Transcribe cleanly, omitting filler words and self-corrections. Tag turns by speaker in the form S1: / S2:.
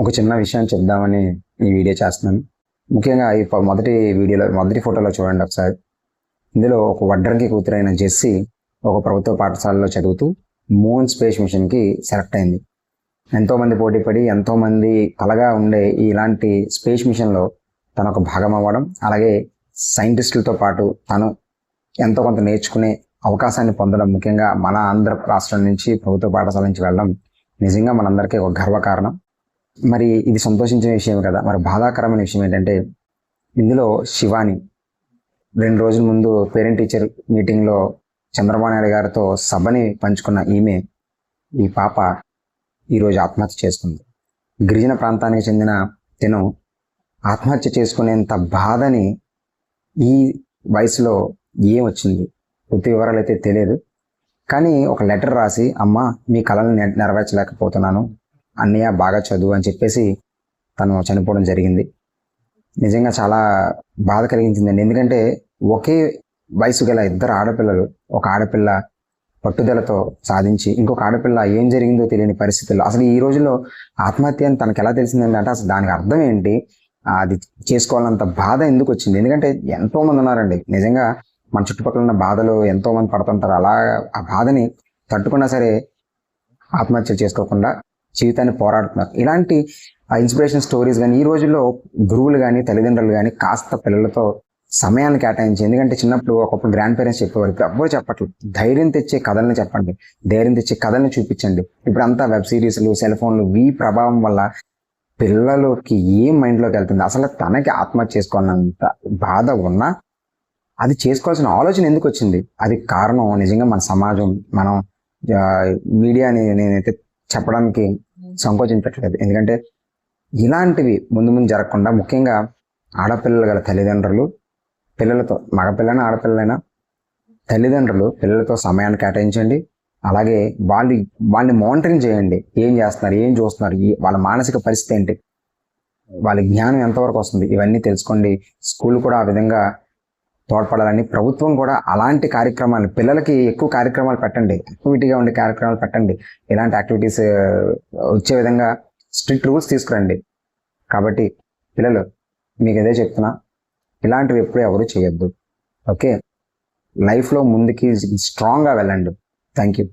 S1: ఒక చిన్న విషయం చెప్దామని ఈ వీడియో చేస్తున్నాను. ముఖ్యంగా ఈ మొదటి ఫోటోలో చూడండి ఒకసారి. ఇందులో ఒక వడ్రంగి కూతురైన జెస్సీ ఒక ప్రభుత్వ పాఠశాలలో చదువుతూ మూన్ స్పేస్ మిషన్కి సెలెక్ట్ అయింది. ఎంతోమంది పోటీపడి ఎంతోమంది కలగా ఉండే ఇలాంటి స్పేస్ మిషన్లో తను ఒక భాగం అవ్వడం, అలాగే సైంటిస్టులతో పాటు తను ఎంతో కొంత నేర్చుకునే అవకాశాన్ని పొందడం, ముఖ్యంగా మన ఆంధ్ర రాష్ట్రం నుంచి ప్రభుత్వ పాఠశాల నుంచి వెళ్ళడం నిజంగా మనందరికీ ఒక గర్వకారణం. మరి ఇది సంతోషించిన విషయం కదా. మరి బాధాకరమైన విషయం ఏంటంటే ఇందులో శివాని 2 రోజుల ముందు పేరెంట్ టీచర్ మీటింగ్లో చంద్రబాబు నాయుడు గారితో సభని పంచుకున్న ఈ పాప ఈరోజు ఆత్మహత్య చేసుకుంది. గిరిజన ప్రాంతానికి చెందిన తిను ఆత్మహత్య చేసుకునేంత బాధని ఈ వయసులో ఏం వచ్చింది పూర్తి వివరాలు అయితే తెలియదు, కానీ ఒక లెటర్ రాసి అమ్మ మీ కళలను నెరవేర్చలేకపోతున్నాను, అన్నయ్య బాగా చదువు అని చెప్పేసి తను చనిపోవడం జరిగింది. నిజంగా చాలా బాధ కలిగించిందండి. ఎందుకంటే ఒకే వయసు గల 2 ఆడపిల్లలు, ఒక ఆడపిల్ల పట్టుదలతో సాధించి ఇంకొక ఆడపిల్ల ఏం జరిగిందో తెలియని పరిస్థితుల్లో అసలు ఈ రోజుల్లో ఆత్మహత్య అని తనకు ఎలా తెలిసిందంటే అసలు దానికి అర్థం ఏంటి, అది చేసుకోవాలంత బాధ ఎందుకు వచ్చింది? ఎందుకంటే ఎంతోమంది ఉన్నారండి నిజంగా మన చుట్టుపక్కల ఉన్న బాధలు ఎంతోమంది పడుతుంటారు. అలా ఆ బాధని తట్టుకున్నా సరే ఆత్మహత్య చేసుకోకుండా జీవితాన్ని పోరాడుతున్నారు. ఇలాంటి ఇన్స్పిరేషన్ స్టోరీస్ కానీ ఈ రోజుల్లో గురువులు కానీ తల్లిదండ్రులు కానీ కాస్త పిల్లలతో సమయాన్ని కేటాయించి, ఎందుకంటే చిన్నప్పుడు ఒకప్పుడు గ్రాండ్ పేరెంట్స్ చెప్పేవారు, ఇప్పుడు ఎవ్వరు చెప్పట్లు. ధైర్యం తెచ్చే కథల్ని చెప్పండి, ధైర్యం తెచ్చే కథల్ని చూపించండి. ఇప్పుడు అంతా వెబ్ సిరీస్లు, సెల్ ఫోన్లు, ప్రభావం వల్ల పిల్లలకి ఏం మైండ్లోకి వెళ్తుంది? అసలు తనకి ఆత్మహత్య చేసుకోవాలన్నంత బాధ ఉన్నా అది చేసుకోవాల్సిన ఆలోచన ఎందుకు వచ్చింది? అది కారణం నిజంగా మన సమాజం, మనం మీడియాని నేనైతే చెప్పడానికి సంకోచించట్లేదు. ఎందుకంటే ఇలాంటివి ముందు జరగకుండా ముఖ్యంగా ఆడపిల్లలు గల తల్లిదండ్రులు పిల్లలతో, మగపిల్లైనా ఆడపిల్లలైనా తల్లిదండ్రులు పిల్లలతో సమయాన్ని కేటాయించండి. అలాగే వాళ్ళని మానిటరింగ్ చేయండి. ఏం చేస్తున్నారు, ఏం చూస్తున్నారు, వాళ్ళ మానసిక పరిస్థితి ఏంటి, వాళ్ళ జ్ఞానం ఎంతవరకు వస్తుంది, ఇవన్నీ తెలుసుకోండి. స్కూల్ కూడా ఆ విధంగా తోడ్పడాలని, ప్రభుత్వం కూడా అలాంటి కార్యక్రమాలు, పిల్లలకి ఎక్కువ కార్యక్రమాలు పెట్టండి, యాక్టివిటీగా ఉండే కార్యక్రమాలు పెట్టండి. ఇలాంటి యాక్టివిటీస్ వచ్చే విధంగా స్ట్రిక్ట్ రూల్స్ తీసుకురండి. కాబట్టి పిల్లలు మీకు అదే చెప్తున్నా, ఇలాంటివి ఎప్పుడు ఎవరు చేయొద్దు. ఓకే, లైఫ్లో ముందుకి స్ట్రాంగ్గా వెళ్ళండి. Thank you.